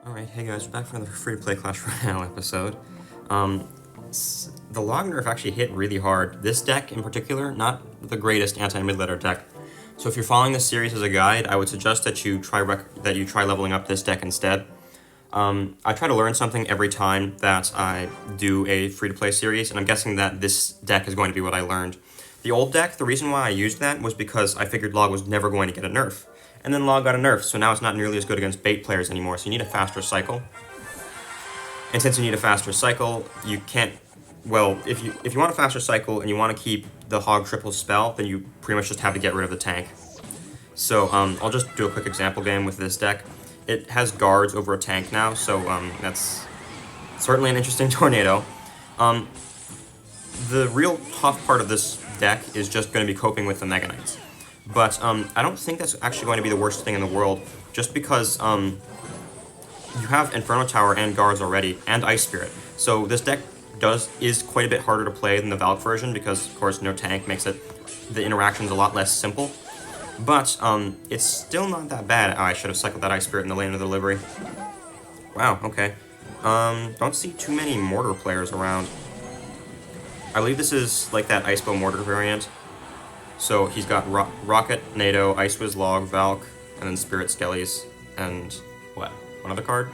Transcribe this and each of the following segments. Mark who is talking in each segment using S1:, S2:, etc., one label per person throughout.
S1: Alright, hey guys, we're back for another free-to-play Clash Royale episode. The log nerf actually hit really hard. This deck in particular, not the greatest anti-mid-laner deck. So if you're following this series as a guide, I would suggest that you try leveling up this deck instead. I try to learn something every time that I do a free-to-play series, and I'm guessing that this deck is going to be what I learned. The old deck, the reason why I used that was because I figured log was never going to get a nerf. And then log got a nerf, so now it's not nearly as good against bait players anymore, so you need a faster cycle. And since you need a faster cycle, you can't... Well, if you want a faster cycle and you want to keep the hog triple spell, then you pretty much just have to get rid of the tank. So I'll just do a quick example game with this deck. It has guards over a tank now, so that's certainly an interesting tornado. The real tough part of this deck is just going to be coping with the Mega Knights. But I don't think that's actually going to be the worst thing in the world, just because you have Inferno Tower and guards already, and Ice Spirit. So this deck is quite a bit harder to play than the Valk version, because of course no tank makes the interactions a lot less simple. But it's still not that bad. Oh, I should have cycled that Ice Spirit in the lane of the delivery. Wow, okay. Don't see too many Mortar players around. I believe this is like that Ice Bow Mortar variant. So he's got Rocket, NATO, Ice Wiz Log, Valk, and then Spirit Skellies, and what? One other card?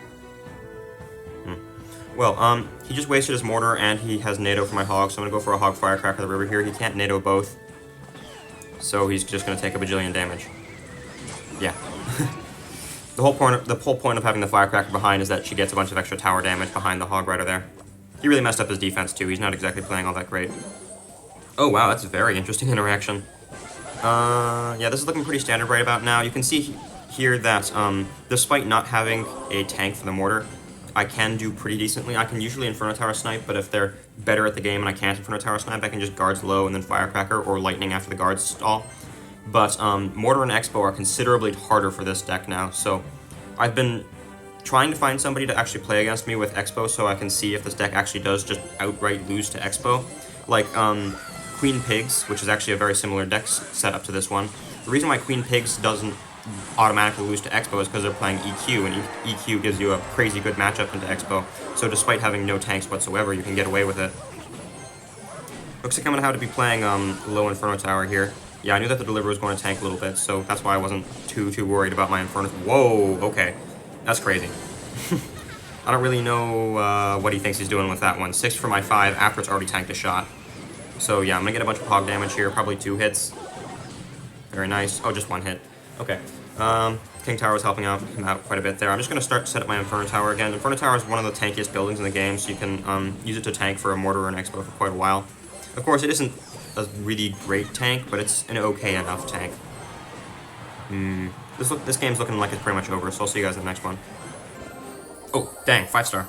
S1: Well, he just wasted his Mortar, and he has NATO for my Hog, so I'm gonna go for a Hog Firecracker the river here. He can't NATO both, so he's just gonna take a bajillion damage. Yeah. The whole point of having the Firecracker behind is that she gets a bunch of extra tower damage behind the Hog Rider there. He really messed up his defense too. He's not exactly playing all that great. Oh wow, that's a very interesting interaction. Yeah, this is looking pretty standard right about now. You can see here that, despite not having a tank for the Mortar, I can do pretty decently. I can usually Inferno Tower snipe, but if they're better at the game and I can't Inferno Tower snipe, I can just guards low and then Firecracker or Lightning after the guards stall. But Mortar and Expo are considerably harder for this deck now, so I've been trying to find somebody to actually play against me with Expo so I can see if this deck actually does just outright lose to Expo. Like, Queen Pigs, which is actually a very similar deck setup to this one. The reason why Queen Pigs doesn't automatically lose to Expo is because they're playing EQ, and EQ gives you a crazy good matchup into Expo. So despite having no tanks whatsoever, you can get away with it. Looks like I'm going to have to be playing low Inferno Tower here. Yeah, I knew that the Deliverer was going to tank a little bit, so that's why I wasn't too worried about my Inferno. Whoa, okay. That's crazy. I don't really know what he thinks he's doing with that one. 6 for my 5 after it's already tanked a shot. So yeah, I'm gonna get a bunch of hog damage here, probably 2 hits. Very nice. Oh, just 1 hit. Okay. King Tower is helping him out quite a bit there. I'm just gonna set up my Inferno Tower again. Inferno Tower is one of the tankiest buildings in the game, so you can use it to tank for a Mortar or an Expo for quite a while. Of course, it isn't a really great tank, but it's an okay enough tank. This game's looking like it's pretty much over, so I'll see you guys in the next one. Oh, dang, 5-star.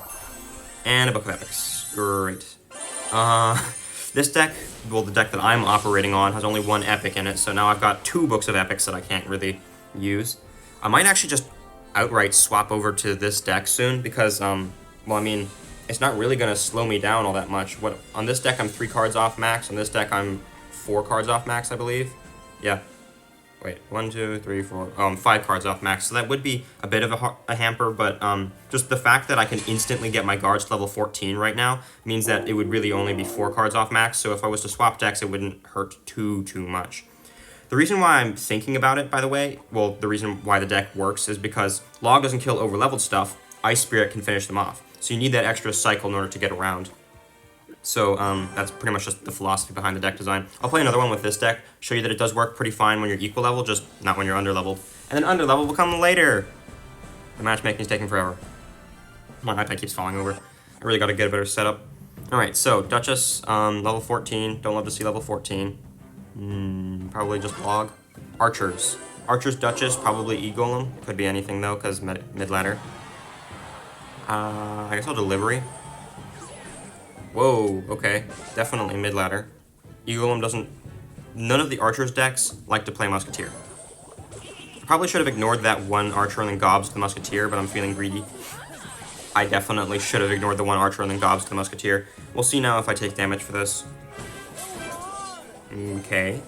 S1: And a Book of Epics. Great. This deck, well, the deck that I'm operating on, has only 1 epic in it, so now I've got 2 books of epics that I can't really use. I might actually just outright swap over to this deck soon, because, well, I mean, it's not really going to slow me down all that much. On this deck, I'm 3 cards off max. On this deck, I'm 4 cards off max, I believe. Yeah. Wait, 1, 2, 3, 4, 5 cards off max. So that would be a bit of a hamper, but just the fact that I can instantly get my guards to level 14 right now means that it would really only be 4 cards off max, so if I was to swap decks, it wouldn't hurt too much. The reason why I'm thinking about it, by the way, well, the reason why the deck works is because Log doesn't kill over-leveled stuff, Ice Spirit can finish them off. So you need that extra cycle in order to get around. So that's pretty much just the philosophy behind the deck design. I'll play another one with this deck, show you that it does work pretty fine when you're equal level, just not when you're under level. And then under level will come later. The matchmaking is taking forever. My iPad keeps falling over. I really got to get a better setup. Alright, so Duchess, level 14. Don't love to see level 14. Probably just Log. Archers. Archers, Duchess, probably E-Golem. Could be anything though, because mid-ladder. I guess I'll Delivery. Whoa, okay. Definitely mid-ladder. E-Golem doesn't... None of the Archers decks like to play Musketeer. I probably should have ignored that 1 Archer and then Gobs to the Musketeer, but I'm feeling greedy. I definitely should have ignored the 1 Archer and then Gobs to the Musketeer. We'll see now if I take damage for this. Okay.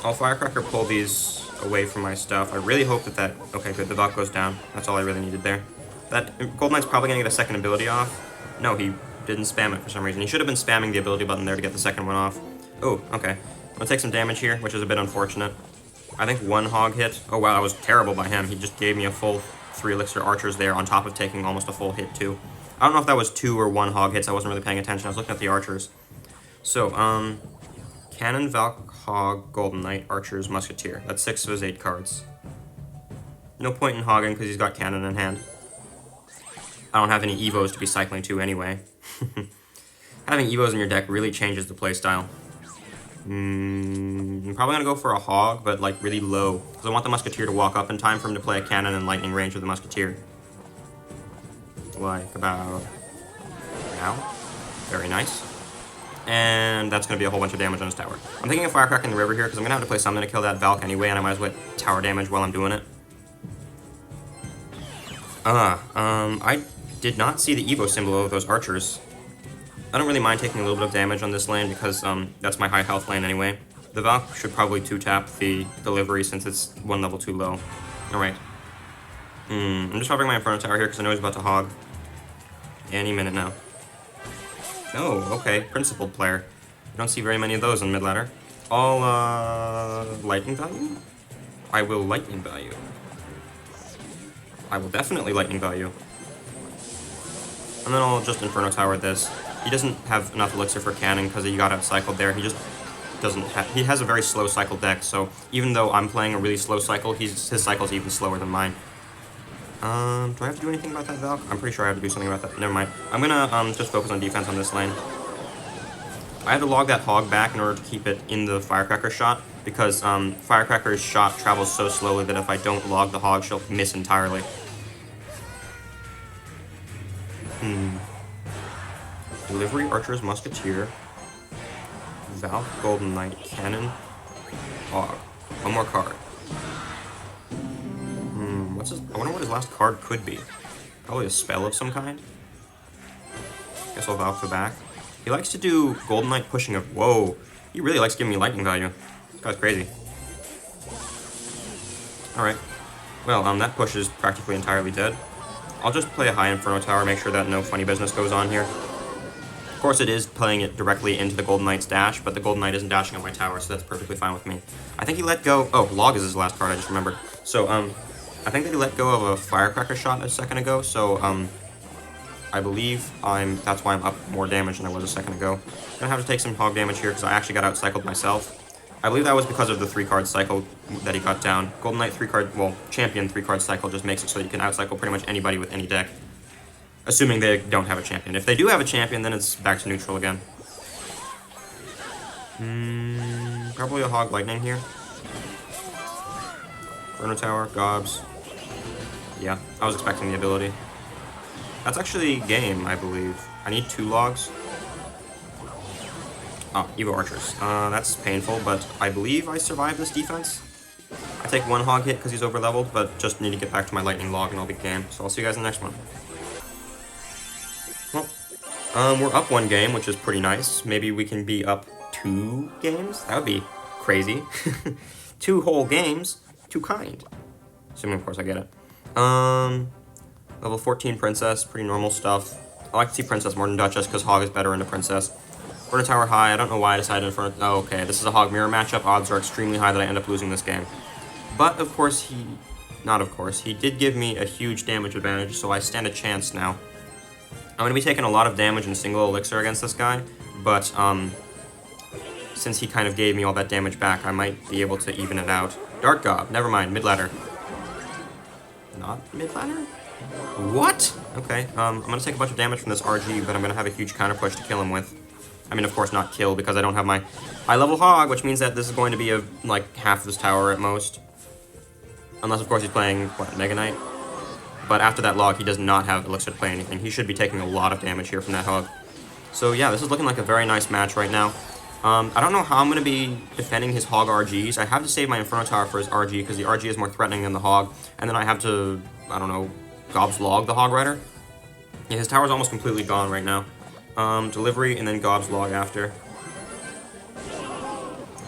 S1: I'll Firecracker pull these away from my stuff. I really hope that that... Okay, good. The Valk goes down. That's all I really needed there. That Gold Knight's probably going to get a second ability off. No, he didn't spam it for some reason. He should have been spamming the ability button there to get the second one off. Oh, okay. I'm going to take some damage here, which is a bit unfortunate. I think one hog hit. Oh, wow, that was terrible by him. He just gave me a full 3 elixir archers there on top of taking almost a full hit, too. I don't know if that was 2 or 1 hog hits. I wasn't really paying attention. I was looking at the archers. So, Cannon, Valk, Hog, Golden Knight, Archers, Musketeer. That's 6 of his 8 cards. No point in hogging because he's got Cannon in hand. I don't have any Evos to be cycling to anyway. Having Evos in your deck really changes the playstyle. I'm probably going to go for a Hog, but like really low. Because I want the Musketeer to walk up in time for him to play a Cannon in lightning range with the Musketeer. Like about now. Very nice. And that's going to be a whole bunch of damage on his tower. I'm thinking of Firecracker in the river here because I'm going to have to play something to kill that Valk anyway, and I might as well get tower damage while I'm doing it. I did not see the Evo symbol of those archers. I don't really mind taking a little bit of damage on this lane because that's my high health lane anyway. The Valk should probably 2-tap the delivery since it's 1 level too low. Alright. I'm just hovering my Inferno Tower here because I know he's about to hog. Any minute now. Oh, okay. Principled player. I don't see very many of those on mid-ladder. All, lightning value? I will lightning value. I will definitely lightning value. And then I'll just Inferno Tower this. He doesn't have enough elixir for cannon because he got out-cycled there. He just doesn't have... He has a very slow cycle deck, so even though I'm playing a really slow cycle, his cycle's even slower than mine. Do I have to do anything about that Valk? I'm pretty sure I have to do something about that. Never mind. I'm gonna just focus on defense on this lane. I had to log that hog back in order to keep it in the Firecracker shot, because Firecracker's shot travels so slowly that if I don't log the hog, she'll miss entirely. Delivery, Archers, Musketeer, Valk, Golden Knight, Cannon, Hog. One more card. What's his... I wonder what his last card could be. Probably a spell of some kind. Guess I'll Valk the back. He likes to do Golden Knight pushing of... Whoa! He really likes giving me lightning value. This guy's crazy. Alright. Well, that push is practically entirely dead. I'll just play a high Inferno Tower, make sure that no funny business goes on here. Of course, it is playing it directly into the Golden Knight's dash, but the Golden Knight isn't dashing on my tower, so that's perfectly fine with me. I think he let go... Oh, Log is his last card, I just remembered. So, I think that he let go of a Firecracker shot a second ago, so, I believe that's why I'm up more damage than I was a second ago. I'm gonna have to take some hog damage here, because I actually got out-cycled myself. I believe that was because of the 3-card cycle that he got down. Golden Knight 3-card, well, Champion 3-card cycle just makes it so you can out-cycle pretty much anybody with any deck. Assuming they don't have a champion. If they do have a champion, then it's back to neutral again. Probably a Hog Lightning here. Inferno Tower, Gobs. Yeah, I was expecting the ability. That's actually game, I believe. I need 2 logs. Oh, Evo Archers. That's painful, but I believe I survived this defense. I take 1 hog hit because he's over-leveled, but just need to get back to my lightning log and I'll be game. So I'll see you guys in the next one. Well, we're up 1 game, which is pretty nice. Maybe we can be up 2 games? That would be crazy. 2 whole games. Too kind. Assuming, of course, I get it. Level 14 Princess, pretty normal stuff. I like to see Princess more than Duchess because Hog is better into Princess. Inferno Tower high, I don't know why I decided Inferno... Oh, okay, this is a Hog Mirror matchup. Odds are extremely high that I end up losing this game. But, of course, he did give me a huge damage advantage, so I stand a chance now. I'm going to be taking a lot of damage in single elixir against this guy, but, since he kind of gave me all that damage back, I might be able to even it out. Dark Gob, never mind, mid-ladder. Not mid-ladder? What? Okay, I'm going to take a bunch of damage from this RG, but I'm going to have a huge counter push to kill him with. I mean, of course, not kill, because I don't have my high-level Hog, which means that this is going to be like half of his tower at most. Unless, of course, he's playing, what, Mega Knight? But after that log, he does not have elixir to play anything. He should be taking a lot of damage here from that Hog. So yeah, this is looking like a very nice match right now. I don't know how I'm going to be defending his Hog RGs. I have to save my Inferno Tower for his RG, because the RG is more threatening than the Hog. And then I have to, I don't know, Gob's Log the Hog Rider. Yeah, his tower's almost completely gone right now. Delivery, and then Gob's Log after.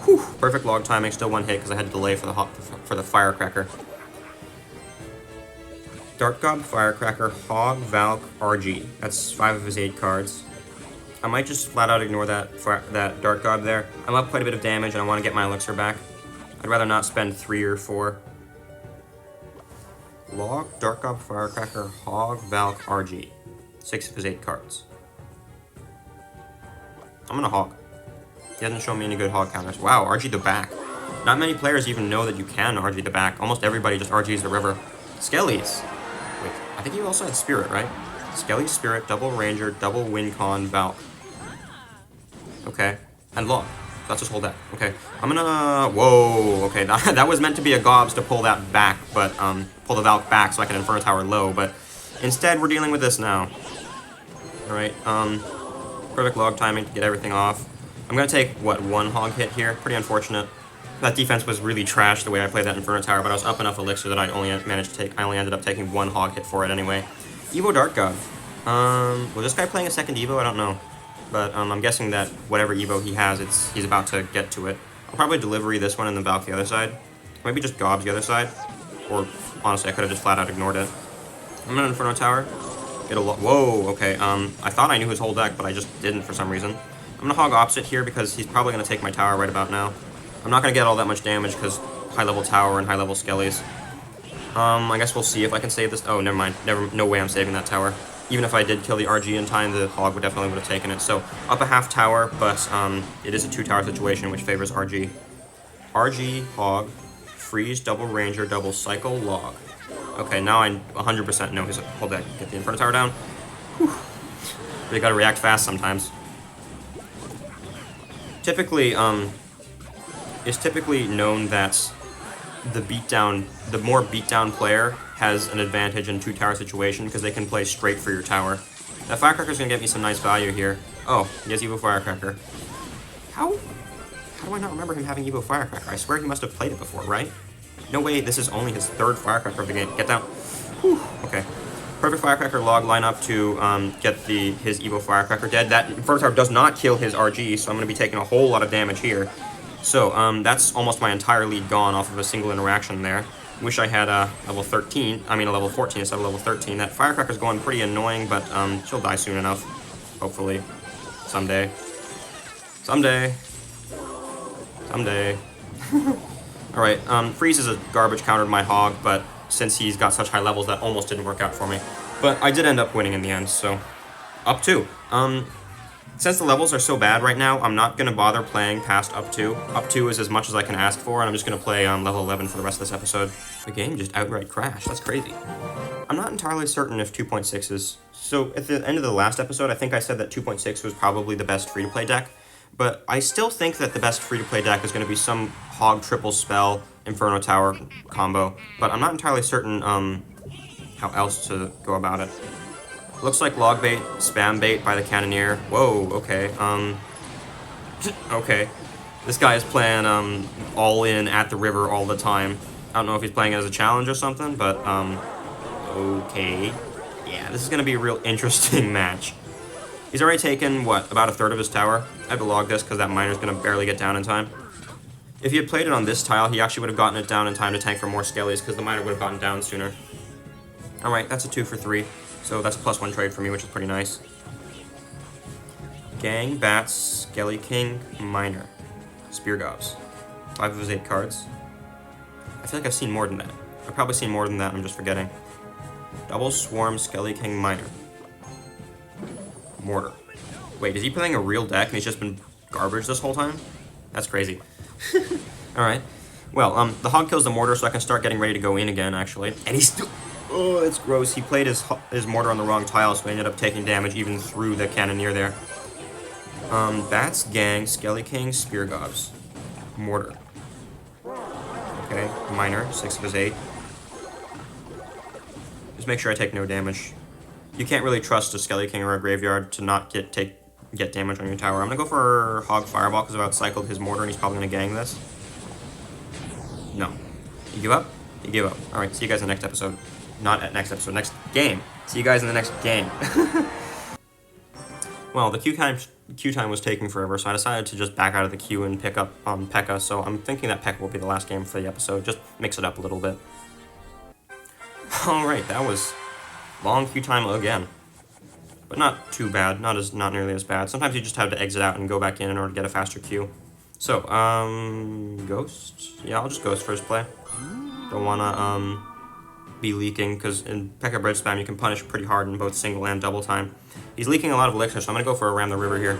S1: Whew, Perfect log timing, still one hit because I had to delay for the firecracker. Dart Gob, Firecracker, Hog, Valk, RG. That's 5 of his 8 cards. I might just flat out ignore that Dart Gob there. I'm up quite a bit of damage and I want to get my elixir back. I'd rather not spend 3 or 4. Log, Dart Gob, Firecracker, Hog, Valk, RG. 6 of his 8 cards. I'm gonna Hog. He hasn't shown me any good Hog counters. Wow, RG the back. Not many players even know that you can RG the back. Almost everybody just RGs the river. Skellies. Wait, I think you also had Spirit, right? Skelly, Spirit, double Ranger, double Wincon, Valk. Okay. And Log. That's his whole deck. Okay. I'm gonna... Whoa. Okay, that was meant to be a Gobs to pull that back, but, pull the Valk back so I can Inferno Tower low, but instead we're dealing with this now. Alright, perfect log timing to get everything off. I'm gonna take, what, 1 hog hit here? Pretty unfortunate. That defense was really trash the way I played that Inferno Tower, but I was up enough elixir that I only ended up taking 1 hog hit for it anyway. Evo Dart God. Was this guy playing a second Evo? I don't know. But I'm guessing that whatever Evo he has, he's about to get to it. I'll probably delivery this one and then Valk the other side. Maybe just Gobs the other side. Or, honestly, I could have just flat out ignored it. I'm gonna Inferno Tower. Get a whoa, okay. I thought I knew his whole deck, but I just didn't for some reason. I'm gonna hog opposite here because he's probably gonna take my tower right about now. I'm not gonna get all that much damage because high-level tower and high-level skellies. I guess we'll see if I can save this. Oh, never mind. No way I'm saving that tower. Even if I did kill the RG in time, the hog would have taken it. So up a half tower, but it is a 2-tower situation which favors RG. RG, hog, freeze, double ranger, double cycle, log. Okay, now I 100% know his whole deck. Get the Inferno Tower down. Whew. Really gotta react fast sometimes. Typically, it's typically known that the more beatdown player has an advantage in 2-tower situation because they can play straight for your tower. That Firecracker's gonna get me some nice value here. Oh, he has Evo Firecracker. How do I not remember him having Evo Firecracker? I swear he must have played it before, right? No way, this is only his 3rd Firecracker of the game. Get down. Whew. Okay. Perfect Firecracker log lineup to get his Evo Firecracker dead. That Inferno Tower does not kill his RG, so I'm going to be taking a whole lot of damage here. So that's almost my entire lead gone off of a single interaction there. Wish I had a level 14 instead of level 13. That Firecracker's going pretty annoying, but she'll die soon enough. Hopefully. Someday. Someday. Someday. Alright, freeze is a garbage counter to my hog, but since he's got such high levels, that almost didn't work out for me. But I did end up winning in the end, so up 2. Since the levels are so bad right now, I'm not going to bother playing past up 2. Up 2 is as much as I can ask for, and I'm just going to play level 11 for the rest of this episode. The game just outright crashed. That's crazy. I'm not entirely certain if 2.6 is... So at the end of the last episode, I think I said that 2.6 was probably the best free-to-play deck. But I still think that the best free-to-play deck is going to be some Hog triple spell Inferno Tower combo. But I'm not entirely certain how else to go about it. Looks like log bait, spam bait by the Cannoneer. Whoa, okay. Okay. This guy is playing all in at the river all the time. I don't know if he's playing it as a challenge or something, but okay. Yeah, this is going to be a real interesting match. He's already taken, what, about a 1/3 of his tower? I have to log this because that miner's going to barely get down in time. If he had played it on this tile, he actually would have gotten it down in time to tank for more skellies because the miner would have gotten down sooner. Alright, that's a 2 for 3. So that's a +1 trade for me, which is pretty nice. Gang, Bats, Skelly King, Miner. Spear Gobs. 5 of his 8 cards. I feel like I've seen more than that. I've probably seen more than that, I'm just forgetting. Double Swarm, Skelly King, Miner. Mortar. Wait, is he playing a real deck and he's just been garbage this whole time? That's crazy. Alright. Well, the hog kills the mortar, so I can start getting ready to go in again, actually. And he's still... Oh, it's gross. He played his mortar on the wrong tile, so he ended up taking damage even through the Cannoneer there. Bats, Gang, Skelly King, Spear Gobs. Mortar. Okay, Miner, 6 of his 8. Just make sure I take no damage. You can't really trust a Skelly King or a Graveyard to not get damage on your tower. I'm gonna go for Hog Fireball because I've outcycled his mortar and he's probably gonna gang this. No. You give up? You give up. Alright, see you guys in the next episode. Not at next episode, next game. See you guys in the next game. Well, the queue time was taking forever, so I decided to just back out of the queue and pick up P.E.K.K.A. So I'm thinking that P.E.K.K.A. will be the last game for the episode. Just mix it up a little bit. Alright, that was long queue time again. But not too bad, not nearly as bad. Sometimes you just have to exit out and go back in order to get a faster queue. So, Ghost? Yeah, I'll just Ghost first play. Don't wanna, be leaking, because in P.E.K.K.A. Bread Spam you can punish pretty hard in both single and double time. He's leaking a lot of elixir, so I'm gonna go for a Ram the River here.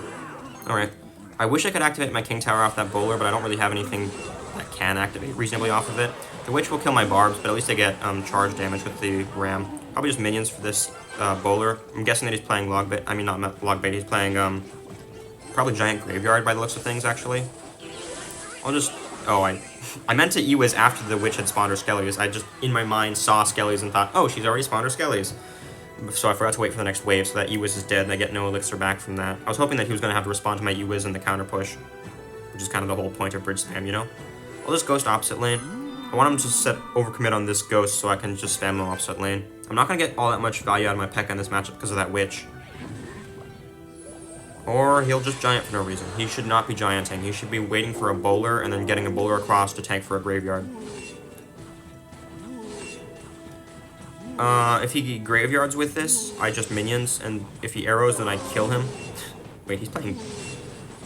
S1: Alright. I wish I could activate my King Tower off that bowler, but I don't really have anything that can activate reasonably off of it. The Witch will kill my barbs, but at least I get charge damage with the Ram. Probably just minions for this bowler. I'm guessing that he's playing Logbait. I mean, not Logbait, he's playing probably Giant Graveyard by the looks of things, actually. I'll just... Oh, I meant to E-Wiz after the Witch had spawned her Skellies. I just, in my mind, saw Skellies and thought, oh, she's already spawned her Skellies. So I forgot to wait for the next wave, so that E-Wiz is dead and I get no elixir back from that. I was hoping that he was going to have to respond to my E-Wiz in the counter push, which is kind of the whole point of bridge spam, you know? I'll just Ghost opposite lane. I want him to set overcommit on this Ghost so I can just spam him opposite lane. I'm not going to get all that much value out of my P.E.K.K.A. in this matchup because of that Witch. Or he'll just Giant for no reason. He should not be Gianting. He should be waiting for a bowler and then getting a bowler across to tank for a Graveyard. If he Graveyards with this, I just minions, and if he arrows, then I kill him. Wait, he's playing...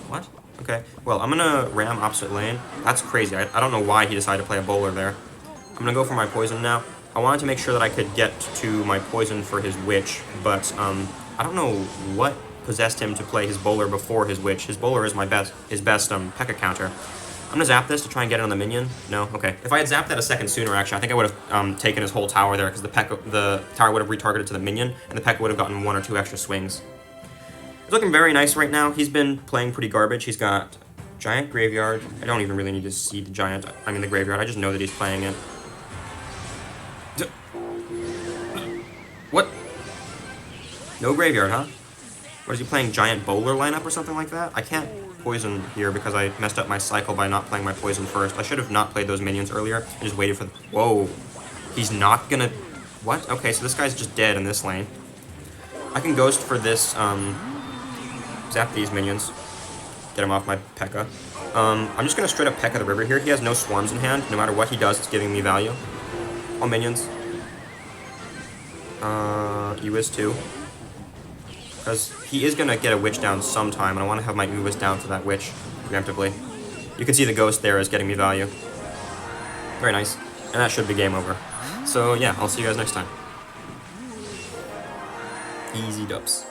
S1: What? Okay. Well, I'm gonna Ram opposite lane. That's crazy. I don't know why he decided to play a bowler there. I'm gonna go for my poison now. I wanted to make sure that I could get to my poison for his Witch, but, I don't know what possessed him to play his bowler before his Witch. His bowler is his best P.E.K.K.A. counter. I'm gonna zap this to try and get it on the minion. No? Okay. If I had zapped that a second sooner, actually, I think I would have taken his whole tower there, because the tower would have retargeted to the minion, and the P.E.K.K.A. would have gotten 1 or 2 extra swings. He's looking very nice right now. He's been playing pretty garbage. He's got Giant Graveyard. I don't even really need to see the Giant, I mean the Graveyard. I just know that he's playing it. What? No Graveyard, huh? What, is he playing Giant Bowler lineup or something like that? I can't poison here because I messed up my cycle by not playing my poison first. I should have not played those minions earlier and just waited for the... Whoa. He's not gonna... What? Okay, so this guy's just dead in this lane. I can Ghost for this, zap these minions. Get him off my P.E.K.K.A. I'm just gonna straight up P.E.K.K.A. the river here. He has no swarms in hand. No matter what he does, it's giving me value. All minions. E-Wiz too. Because he is gonna get a Witch down sometime, and I want to have my E-Wiz down for that Witch, preemptively. You can see the Ghost there is getting me value. Very nice. And that should be game over. So yeah, I'll see you guys next time. Easy dubs.